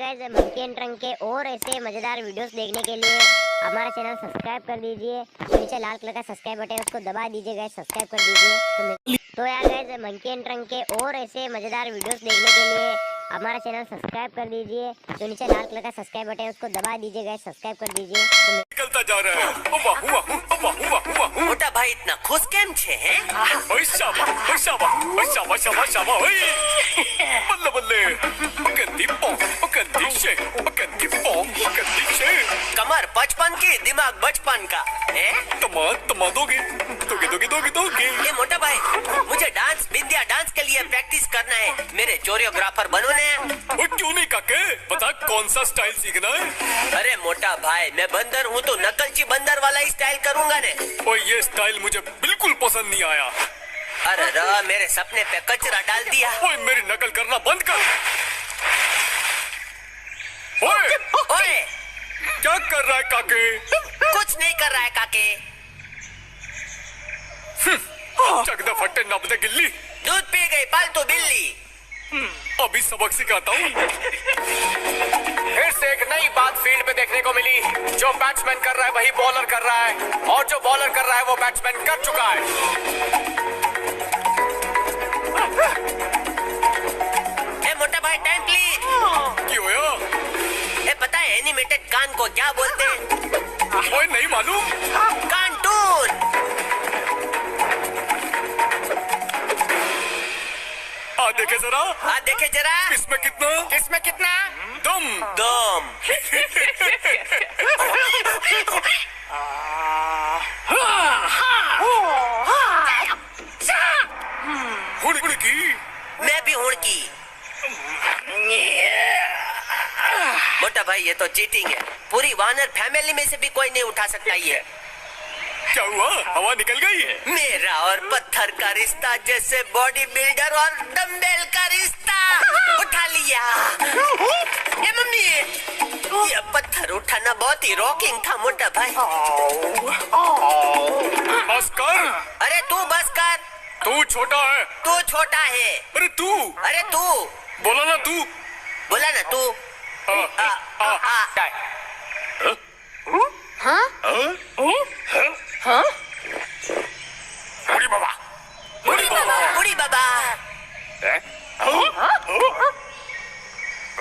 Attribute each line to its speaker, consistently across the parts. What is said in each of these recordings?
Speaker 1: Guys, monkey and trunk के और ऐसे मजेदार वीडियोस देखने के लिए हमारा चैनल सब्सक्राइब कर दीजिए। तो नीचे लाल कलर का सब्सक्राइब बटन है, उसको दबा दीजिए गाइस, सब्सक्राइब कर दीजिए। तो यार गाइस, मंकी एंड ट्रंक के और ऐसे मजेदार वीडियोस देखने के लिए हमारा चैनल सब्सक्राइब कर दीजिए। तो नीचे लाल कलर का सब्सक्राइब बटन है, उसको दबा दीजिए गाइस, सब्सक्राइब कर दीजिए।
Speaker 2: निकलता जा रहा है।
Speaker 3: मोटा भाई इतना खुश केम छे हैं?
Speaker 2: बल्ले बल्ले
Speaker 3: कमर 55 की, दिमाग बचपन का है?
Speaker 2: तमा दोगे।
Speaker 3: ये मोटा भाई, मुझे डांस विद्या डांस के लिए प्रैक्टिस करना है। मेरे कोरियोग्राफर बनो ने।
Speaker 2: क्यों नहीं काके, बता कौन सा स्टाइल सीखना है?
Speaker 3: अरे मोटा भाई, मैं बंदर हूँ तो नकलची बंदर वाला ही स्टाइल करूँगा ने।
Speaker 2: और ये स्टाइल मुझे बिल्कुल पसंद नहीं आया।
Speaker 3: अरे रा, मेरे सपने पे कचरा डाल दिया।
Speaker 2: ओए मेरी नकल करना बंद कर। ओए
Speaker 3: ओए,
Speaker 2: क्या कर रहा है काके?
Speaker 3: कुछ नहीं कर रहा है काके।
Speaker 2: चकदा फट्टे नब दे गिल्ली।
Speaker 3: दूध पी गई पालतू बिल्ली।
Speaker 2: अभी सबक सिखाता हूँ।
Speaker 4: फिर से एक नई बात फील्ड पे देखने को मिली। जो बैट्समैन कर रहा है वही बॉलर कर रहा है, और जो बॉलर कर रहा है वो बैट्समैन कर चुका है।
Speaker 3: ए मोटा भाई, टाइम प्लीज।
Speaker 2: क्यों होया?
Speaker 3: ए पता है एनिमेटेड कान को क्या बोलते हैं?
Speaker 2: ओए नहीं मालूम।
Speaker 3: कार्टून।
Speaker 2: देखे जरा।
Speaker 3: देखे जरा।
Speaker 2: इसमें कितना दम। हुड़ की।
Speaker 3: मैं भी हूँ की। मोटा भाई, ये तो चीटिंग है। पूरी वानर फैमिली में से भी कोई नहीं उठा सकता ये।
Speaker 2: क्या हुआ? हवा निकल गई?
Speaker 3: मेरा और पत्थर का रिश्ता जैसे बॉडी बिल्डर और डंबेल का रिश्ता। उठा लिया। ये मम्मी, ये पत्थर उठाना बहुत ही रॉकिंग था मोटा भाई।
Speaker 2: बस कर।
Speaker 3: अरे तू बस कर।
Speaker 2: तू छोटा है।
Speaker 3: तू छोटा है।
Speaker 2: अरे तू।
Speaker 3: अरे तू
Speaker 2: बोला ना तू।
Speaker 3: बोला ना तू।
Speaker 2: बुढ़ी बाबा।
Speaker 3: बुढ़ी बाबा।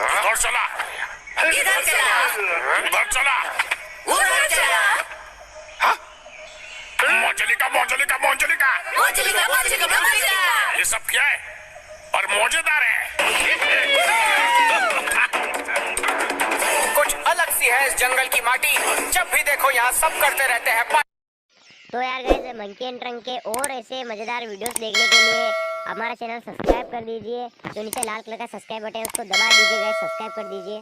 Speaker 2: इधर चला।
Speaker 3: इधर चला।
Speaker 2: उधर चला।
Speaker 3: उधर चला।
Speaker 2: मोंजलिका। ये सब क्या है? और मौजेदार है।
Speaker 4: कुछ अलग सी है इस जंगल की माटी। जब भी देखो यहाँ सब करते रहते हैं।
Speaker 1: तो यार गाइस, मंकी एंड ट्रंक के और ऐसे मजेदार वीडियोस देखने के लिए हमारा चैनल सब्सक्राइब कर दीजिए। तो नीचे लाल कलर का सब्सक्राइब बटन है, उसको दबा दीजिए गाइस, सब्सक्राइब कर दीजिए।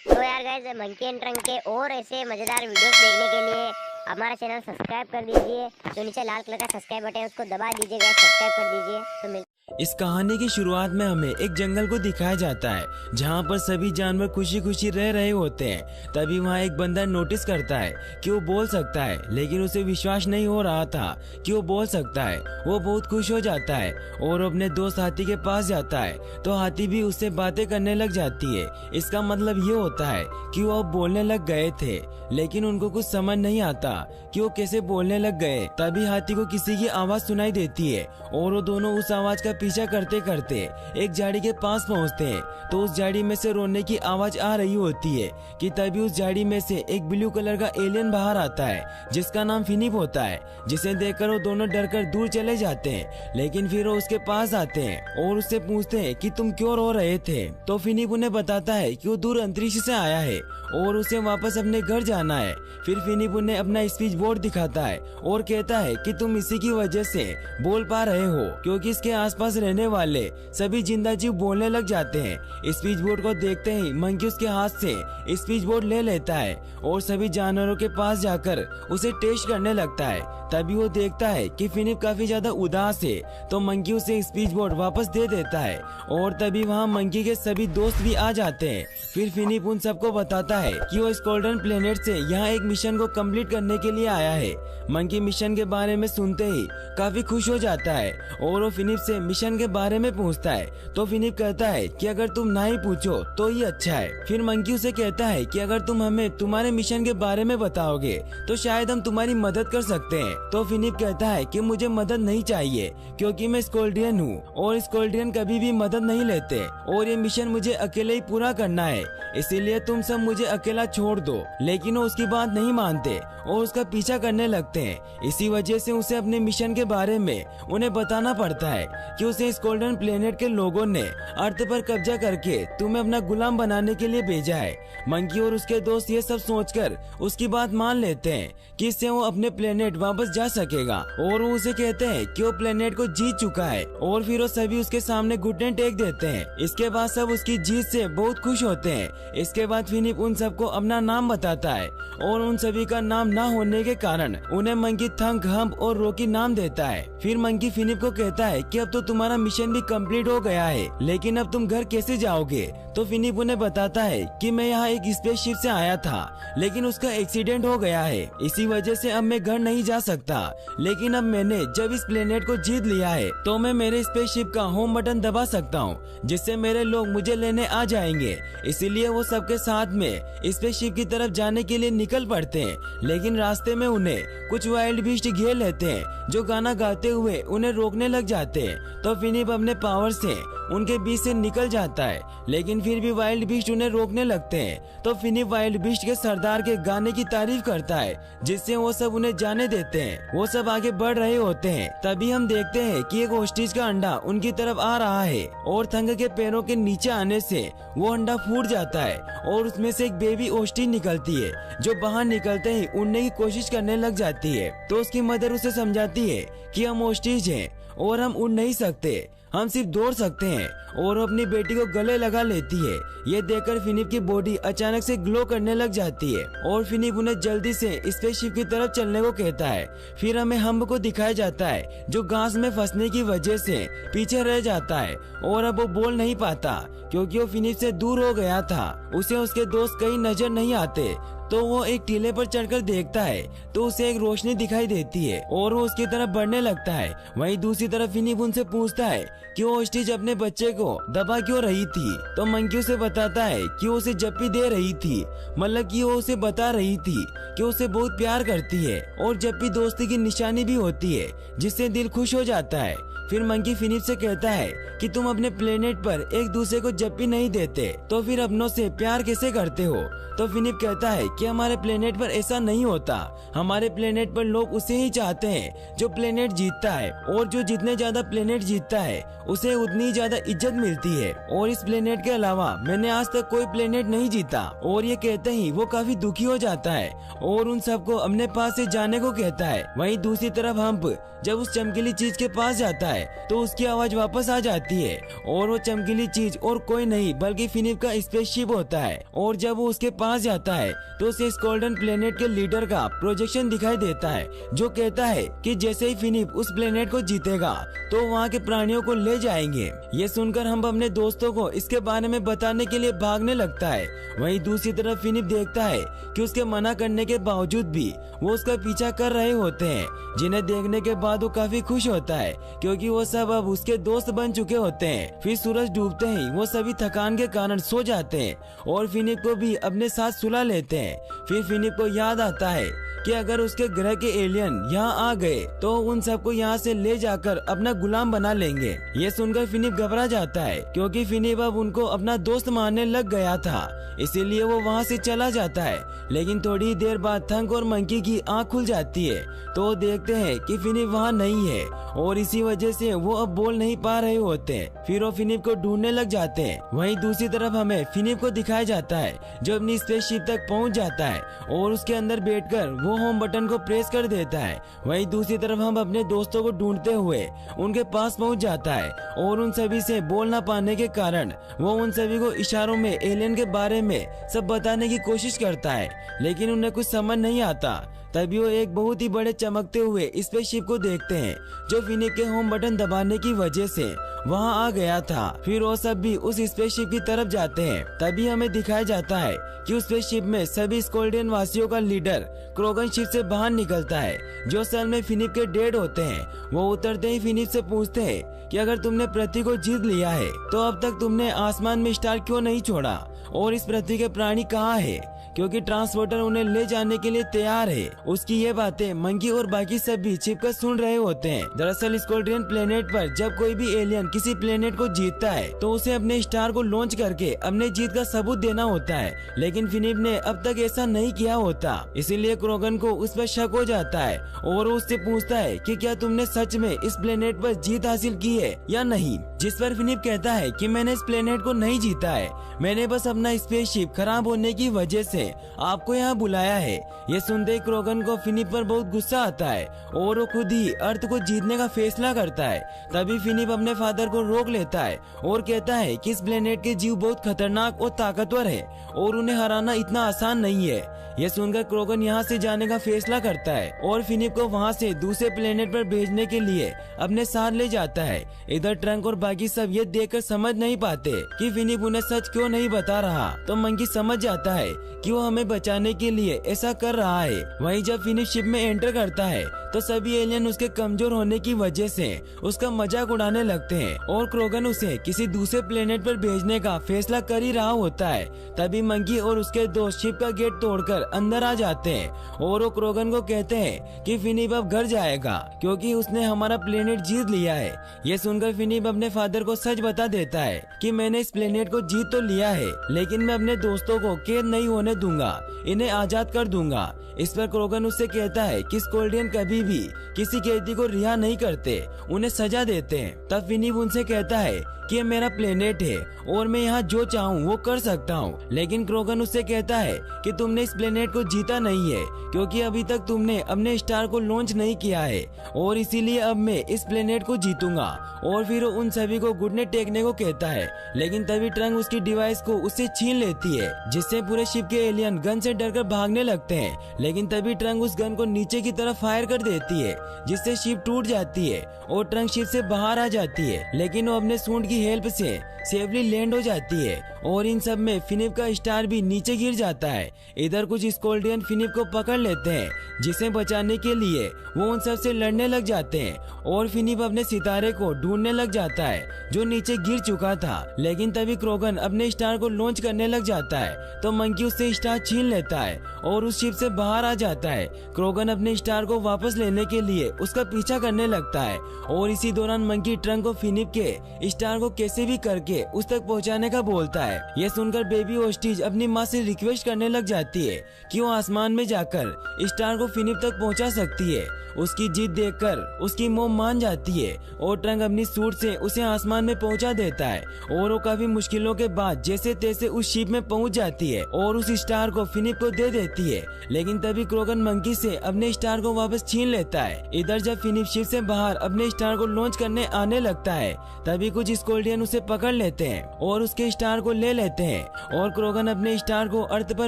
Speaker 1: तो यार गाइस, मंकी एंड ट्रंक के और ऐसे मजेदार वीडियोस देखने के लिए हमारा चैनल सब्सक्राइब कर दीजिए। तो नीचे लाल कलर का सब्सक्राइब बटन है, उसको दबा दीजिए गाइस, सब्सक्राइब कर दीजिए।
Speaker 5: इस कहानी की शुरुआत में हमें एक जंगल को दिखाया जाता है जहाँ पर सभी जानवर खुशी खुशी रह रहे होते हैं। तभी वहाँ एक बंदर नोटिस करता है कि वो बोल सकता है, लेकिन उसे विश्वास नहीं हो रहा था कि वो बोल सकता है। वो बहुत खुश हो जाता है और अपने दोस्त हाथी के पास जाता है, तो हाथी भी उससे बातें करने लग जाती है। इसका मतलब ये होता है कि वो अब बोलने लग गए थे, लेकिन उनको कुछ समझ नहीं आता कि वो कैसे बोलने लग गए। तभी हाथी को किसी की आवाज सुनाई देती है और वो दोनों उस आवाज का पीछा करते करते एक झाड़ी के पास पहुंचते हैं। तो उस झाड़ी में से रोने की आवाज आ रही होती है कि तभी उस झाड़ी में से एक ब्लू कलर का एलियन बाहर आता है जिसका नाम फिनिप होता है, जिसे देखकर वो दोनों डरकर दूर चले जाते हैं। लेकिन फिर वो उसके पास आते हैं और उससे पूछते हैं कि तुम क्यों रो रहे थे। तो फिनिप उन्हें बताता है कि वो दूर अंतरिक्ष से आया है और उसे वापस अपने घर जाना है। फिर फिनिप उन्हें अपना स्पीच बोर्ड दिखाता है और कहता है कि तुम इसी की वजह से बोल पा रहे हो, क्योंकि इसके आसपास रहने वाले सभी जिंदा जीव बोलने लग जाते हैं। स्पीच बोर्ड को देखते ही मंकी उसके हाथ से स्पीच बोर्ड ले लेता है और सभी जानवरों के पास जाकर उसे टेस्ट करने लगता है। तभी वो देखता है कि फिनिप काफी ज्यादा उदास है, तो मंकी उसे स्पीच बोर्ड वापस दे देता है और तभी वहाँ मंकी के सभी दोस्त भी आ जाते हैं। फिर फिनिप उन सबको बताता कहता है कि वो स्कोल्डन प्लेनेट से यहाँ एक मिशन को कंप्लीट करने के लिए आया है। मंकी मिशन के बारे में सुनते ही काफी खुश हो जाता है और वो फिनिप से मिशन के बारे में पूछता है। तो फिनिप कहता है कि अगर तुम ना ही पूछो तो ही अच्छा है। फिर मंकी उसे कहता है कि अगर तुम हमें तुम्हारे मिशन के बारे में बताओगे तो शायद हम तुम्हारी मदद कर सकते हैं। तो फिनिप कहता है कि मुझे मदद नहीं चाहिए क्योंकि मैं स्कोल्डियन हूँ और स्कोल्डियन कभी भी मदद नहीं लेते और ये मिशन मुझे अकेले ही पूरा करना है, इसीलिए तुम सब मुझे अकेला छोड़ दो। लेकिन वो उसकी बात नहीं मानते और उसका पीछा करने लगते हैं। इसी वजह से उसे अपने मिशन के बारे में उन्हें बताना पड़ता है कि उसे स्कोल्डन प्लेनेट के लोगों ने अर्थ पर कब्जा करके तुम्हें अपना गुलाम बनाने के लिए भेजा है। मंकी और उसके दोस्त ये सब सोचकर उसकी बात मान लेते हैं कि इससे वो अपने प्लेनेट वापस जा सकेगा और वो उसे कहते हैं कि वो प्लेनेट को जीत चुका है और फिर वो सभी उसके सामने घुटने टेक देते हैं। इसके बाद सब उसकी जीत से बहुत खुश होते हैं। इसके बाद फिनिप उन सबको अपना नाम बताता है और उन सभी का नाम ना होने के कारण उन्हें मंकी, थंक, हम्प और रॉकी नाम देता है। फिर मंकी फिनिप को कहता है कि अब तो तुम्हारा मिशन भी कंप्लीट हो गया है, लेकिन अब तुम घर कैसे जाओगे? तो फिनिप उन्हें बताता है कि मैं यहाँ एक स्पेसशिप से आया था लेकिन उसका एक्सीडेंट हो गया है, इसी वजह से अब मैं घर नहीं जा सकता। लेकिन अब मैंने जब इस प्लेनेट को जीत लिया है तो मैं मेरे स्पेसशिप का होम बटन दबा सकता हूँ जिससे मेरे लोग मुझे लेने आ जाएंगे। इसीलिए वो सबके साथ में स्पेसशिप की तरफ जाने के लिए निकल पड़ते हैं, लेकिन रास्ते में उन्हें कुछ वाइल्ड बीस्ट घेर लेते हैं जो गाना गाते हुए उन्हें रोकने लग जाते हैं। तो फिनिप अपने पावर से उनके बीच से निकल जाता है, लेकिन फिर भी वाइल्ड बीस्ट उन्हें रोकने लगते हैं। तो फिनिप वाइल्ड बीस्ट के सरदार के गाने की तारीफ करता है जिससे वो सब उन्हें जाने देते हैं। वो सब आगे बढ़ रहे होते हैं, तभी हम देखते हैं कि एक ओस्ट्रिच का अंडा उनकी तरफ आ रहा है और थंग के पैरों के नीचे आने से वो अंडा फूट जाता है और उसमें से एक बेबी ओस्ट्रिच निकलती है जो बाहर निकलते ही उड़ने की कोशिश करने लग जाती है। तो उसकी मदर उसे समझाती है कि हम ओस्ट्रिच हैं और हम उड़ नहीं सकते, हम सिर्फ दौड़ सकते हैं, और अपनी बेटी को गले लगा लेती है। ये देखकर फिनिप की बॉडी अचानक से ग्लो करने लग जाती है और फिनिप उन्हें जल्दी से स्पेसशिप की तरफ चलने को कहता है। फिर हमें हम्प को दिखाया जाता है जो घास में फंसने की वजह से पीछे रह जाता है और अब वो बोल नहीं पाता क्योंकि वो फिनिप से दूर हो गया था। उसे उसके दोस्त कहीं नजर नहीं आते, तो वो एक टीले पर चढ़कर देखता है तो उसे एक रोशनी दिखाई देती है और वो उसकी तरफ बढ़ने लगता है। वहीं दूसरी तरफ फिनिप उनसे पूछता है कि वो ओस्ट्रिच अपने बच्चे को दबा क्यों रही थी। तो मंकी उसे बताता है कि वो उसे जप्पी दे रही थी, मतलब कि वो उसे बता रही थी कि उसे बहुत प्यार करती है और जप्पी दोस्ती की निशानी भी होती है जिससे दिल खुश हो जाता है। फिर मंकी फिनिप से कहता है कि तुम अपने प्लेनेट पर एक दूसरे को जप्पी नहीं देते तो फिर अपनों से प्यार कैसे करते हो। तो फिनिप कहता है कि हमारे प्लेनेट पर ऐसा नहीं होता, हमारे प्लेनेट पर लोग उसे ही चाहते हैं जो प्लेनेट जीतता है और जो जितने ज्यादा प्लेनेट जीतता है उसे उतनी ज्यादा इज्जत मिलती है और इस प्लेनेट के अलावा मैंने आज तक कोई प्लेनेट नहीं जीता। और ये कहते ही वो काफी दुखी हो जाता है और उन सबको अपने पास से जाने को कहता है। वहीं दूसरी तरफ हम्प जब उस चमकीली चीज के पास जाता है तो उसकी आवाज वापस आ जाती है और वो चमकीली चीज और कोई नहीं बल्कि फिनिप का स्पेसशिप होता है। और जब वो उसके पास जाता है तो उसे स्कोल्डन प्लेनेट के लीडर का प्रोजेक्शन दिखाई देता है जो कहता है कि जैसे ही फिनिप उस प्लेनेट को जीतेगा तो वहाँ के प्राणियों को ले जाएंगे। ये सुनकर हम अपने दोस्तों को इसके बारे में बताने के लिए भागने लगता है। वहीं दूसरी तरफ फिनिप देखता है कि उसके मना करने के बावजूद भी वो उसका पीछा कर रहे होते हैं, जिन्हें देखने के बाद वो काफी खुश होता है क्योंकि वो सब अब उसके दोस्त बन चुके होते हैं। फिर सूरज डूबते ही वो सभी थकान के कारण सो जाते हैं और फिनिप को भी अपने साथ सुला लेते हैं। फिर फिनिप को याद आता है कि अगर उसके ग्रह के एलियन यहाँ आ गए तो उन सबको यहाँ से ले जाकर अपना गुलाम बना लेंगे। ये सुनकर फिनिप घबरा जाता है क्योंकि फिनिप अब उनको अपना दोस्त मानने लग गया था, इसीलिए वो वहाँ से चला जाता है। लेकिन थोड़ी देर बाद थंक और मंकी की आँख खुल जाती है तो वो देखते हैं कि फिनिप वहाँ नहीं है और इसी वजह से वो अब बोल नहीं पा रहे होते हैं। फिर वो फिनिप को ढूंढने लग जाते हैं। वहीं दूसरी तरफ हमें फिनिप को दिखाया जाता है जो अपनी स्पेसशिप तक पहुंच जाता है और उसके अंदर बैठकर वो होम बटन को प्रेस कर देता है। वहीं दूसरी तरफ हम अपने दोस्तों को ढूंढते हुए उनके पास पहुंच जाता है और उन सभी से बोल ना पाने के कारण वो उन सभी को इशारों में एलियन के बारे में सब बताने की कोशिश करता है, लेकिन उन्हें कुछ समझ नहीं आता तभी वो एक बहुत ही बड़े चमकते हुए स्पेसशिप को देखते हैं जो फिनिप के होम बटन दबाने की वजह से वहाँ आ गया था। फिर वो सब भी उस स्पेसशिप की तरफ जाते हैं। तभी हमें दिखाया जाता है कि उस स्पेसशिप में सभी स्कोल्डियन वासियों का लीडर क्रोगन शिप से बाहर निकलता है, जो असल में फिनिप के डेड होते हैं। वो उतरते ही फिनिप से पूछते हैं कि अगर तुमने पृथ्वी को जीत लिया है तो अब तक तुमने आसमान में स्टार क्यों नहीं छोड़ा, और इस पृथ्वी के प्राणी कहाँ है, क्योंकि ट्रांसपोर्टर उन्हें ले जाने के लिए तैयार है। उसकी ये बातें मंकी और बाकी सब भी छिपकर सुन रहे होते हैं। दरअसल स्कोल्डियन प्लेनेट पर जब कोई भी एलियन किसी प्लेनेट को जीतता है तो उसे अपने स्टार को लॉन्च करके अपने जीत का सबूत देना होता है, लेकिन फिनिप ने अब तक ऐसा नहीं किया होता। इसीलिए क्रोगन को उस पर शक हो जाता है और उससे पूछता है कि क्या तुमने सच में इस प्लेनेट पर जीत हासिल की है या नहीं। जिस पर फिनिप कहता है कि मैंने इस प्लेनेट को नहीं जीता है, मैंने बस अपना स्पेसशिप खराब होने की वजह से आपको यहाँ बुलाया है। ये सुनते क्रोगन को फिनिप पर बहुत गुस्सा आता है और वो खुद ही अर्थ को जीतने का फैसला करता है। तभी फिनिप अपने फादर को रोक लेता है और कहता है कि इस प्लेनेट के जीव बहुत खतरनाक और ताकतवर है और उन्हें हराना इतना आसान नहीं है। ये सुनकर क्रोगन यहाँ से जाने का फैसला करता है और फिनिप को वहाँ से दूसरे प्लेनेट पर भेजने के लिए अपने साथ ले जाता है। इधर ट्रंक और बाकी सब ये देखकर समझ नहीं पाते कि फिनिप उन्हें सच क्यों नहीं बता रहा, तो मंकी समझ जाता है कि वो हमें बचाने के लिए ऐसा कर रहा है। वहीं जब फिनिप शिप में एंटर करता है तो सभी एलियन उसके कमजोर होने की वजह से उसका मजाक उड़ाने लगते हैं और क्रोगन उसे किसी दूसरे प्लेनेट पर भेजने का फैसला कर ही रहा होता है। तभी मंकी और उसके दोस्त शिप का गेट तोड़कर अंदर आ जाते हैं और वो क्रोगन को कहते हैं कि फिनिप अब घर जाएगा क्योंकि उसने हमारा प्लेनेट जीत लिया है। ये सुनकर फिनिप अपने फादर को सच बता देता है कि मैंने इस प्लेनेट को जीत तो लिया है, लेकिन मैं अपने दोस्तों को कैद नहीं होने दूंगा, इन्हें आजाद कर दूंगा। इस पर क्रोगन उससे कहता है कि स्कोल्डियन कभी भी किसी कैदी को रिहा नहीं करते, उन्हें सजा देते हैं। तब फिनिप उनसे कहता है कि ये मेरा प्लेनेट है और मैं यहाँ जो चाहूँ वो कर सकता हूँ, लेकिन क्रोगन उससे कहता है कि तुमने इस प्लेनेट को जीता नहीं है क्योंकि अभी तक तुमने अपने स्टार को लॉन्च नहीं किया है और इसीलिए अब मैं इस प्लेनेट को जीतूंगा। और फिर उन सभी को घुटने टेकने को कहता है, लेकिन तभी ट्रंक उसकी डिवाइस को उससे छीन लेती है, जिससे पूरे शिप के एलियन गन से डरकर भागने लगते हैं। लेकिन तभी ट्रंक उस गन को नीचे की तरफ फायर कर देती है, जिससे शिप टूट जाती है और ट्रंक शिप से बाहर आ जाती है, लेकिन वो अपने सूंड की हेल्प से सेफली लैंड हो जाती है और इन सब में फिनिप का स्टार भी नीचे गिर जाता है। इधर कुछ स्कोल्डियन फिनिप को पकड़ लेते हैं, जिसे बचाने के लिए वो उन सब से लड़ने लग जाते हैं और फिनिप अपने सितारे को ढूंढने लग जाता है जो नीचे गिर चुका था। लेकिन तभी क्रोगन अपने स्टार को लॉन्च करने लग जाता है तो मंकी उससे स्टार छीन लेता है और उस शिप से बाहर आ जाता है। क्रोगन अपने स्टार को वापस लेने के लिए उसका पीछा करने लगता है और इसी दौरान मंकी ट्रंक को फिनिप के स्टार को कैसे भी करके उस तक पहुंचाने का बोलता है। यह सुनकर बेबी ओस्टिज अपनी माँ से रिक्वेस्ट करने लग जाती है कि वो आसमान में जाकर स्टार को फिनिप तक पहुंचा सकती है। उसकी जिद देखकर उसकी मोम मान जाती है और ट्रंक अपनी सूट से उसे आसमान में पहुंचा देता है और वो काफी मुश्किलों के बाद जैसे तैसे उस शिप में पहुंच जाती है और उस स्टार को फिनिप को दे देती है। लेकिन तभी क्रोगन मंकी से अपने स्टार को वापस छीन लेता है। इधर जब फिनिप शिप से बाहर अपने स्टार को लॉन्च करने आने लगता है तभी कुछ स्कोल्डियन उसे पकड़ लेते हैं और उसके स्टार को ले लेते हैं और क्रोगन अपने स्टार को अर्थ पर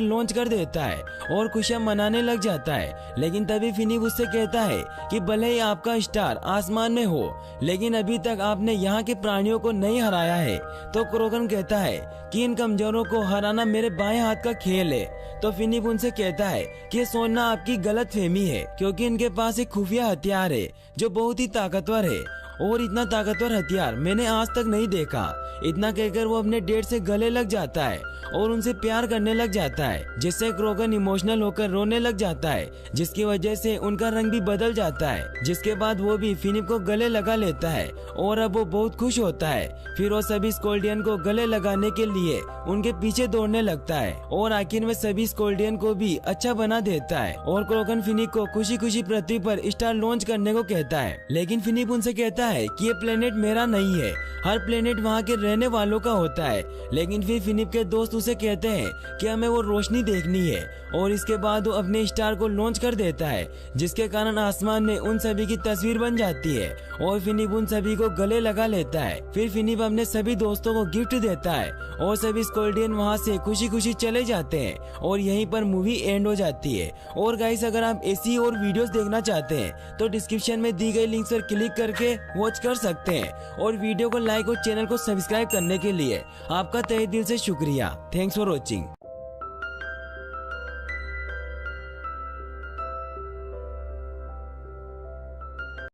Speaker 5: लॉन्च कर देता है और खुशियां मनाने लग जाता है। लेकिन तभी फिनिप उससे कहता है कि भले ही आपका स्टार आसमान में हो, लेकिन अभी तक आपने यहाँ के प्राणियों को नहीं हराया है। तो क्रोगन कहता है कि इन कमजोरों को हराना मेरे बाएं हाथ का खेल है। तो फिनिप उनसे कहता है कि ये सोचना आपकी गलतफहमी है क्योंकि इनके पास एक खुफिया हथियार है जो बहुत ही ताकतवर है और इतना ताकतवर हथियार मैंने आज तक नहीं देखा। इतना कहकर वो अपने डेड से गले लग जाता है और उनसे प्यार करने लग जाता है, जिससे क्रोगन इमोशनल होकर रोने लग जाता है, जिसकी वजह से उनका रंग भी बदल जाता है। जिसके बाद वो भी फिनिप को गले लगा लेता है और अब वो बहुत खुश होता है। फिर वो सभी स्कोल्डियन को गले लगाने के लिए उनके पीछे दौड़ने लगता है और आखिर में सभी स्कोल्डियन को भी अच्छा बना देता है और क्रोगन फिनिप को खुशी खुशी पृथ्वी पर स्टार लॉन्च करने को कहता है। लेकिन फिनिप उनसे कहता है कि ये प्लेनेट मेरा नहीं है, हर प्लेनेट वहाँ के रहने वालों का होता है। लेकिन फिर फिनिप के दोस्त उसे कहते हैं कि हमें वो रोशनी देखनी है, और इसके बाद वो अपने स्टार को लॉन्च कर देता है, जिसके कारण आसमान में उन सभी की तस्वीर बन जाती है और फिनिप उन सभी को गले लगा लेता है। फिर फिनिप अपने सभी दोस्तों को गिफ्ट देता है और सभी स्कोल्डियन वहाँ से खुशी खुशी चले जाते हैं और यहीं पर मूवी एंड हो जाती है। और गाइस, अगर आप ऐसी और वीडियोस देखना चाहते हैं तो डिस्क्रिप्शन में दी गई लिंक्स पर क्लिक करके वॉच कर सकते हैं। और वीडियो को लाइक और चैनल को सब्सक्राइब करने के लिए आपका तहे दिल से शुक्रिया। Thanks for watching.